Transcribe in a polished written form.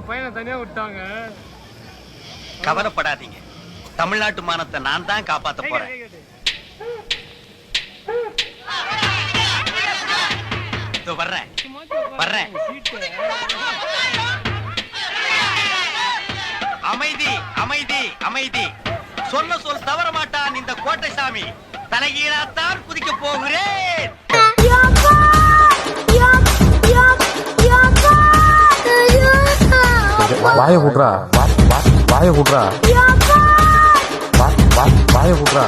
பையனை தனியா விட்டாங்க. கவலைப்படாதீங்க, தமிழ்நாட்டு மானத்தை நான் தான் காப்பாத்த போறேன். வர்றேன் வர்றேன். அமைதி அமைதி அமைதி. சொல்ல சொல் தவற மாட்டான் இந்த கோட்டை சாமி. தலைகீழாத்தான் குதிக்க போகிறேன். வாய விட்றா, வாய விட்றா, வாய விட்றா.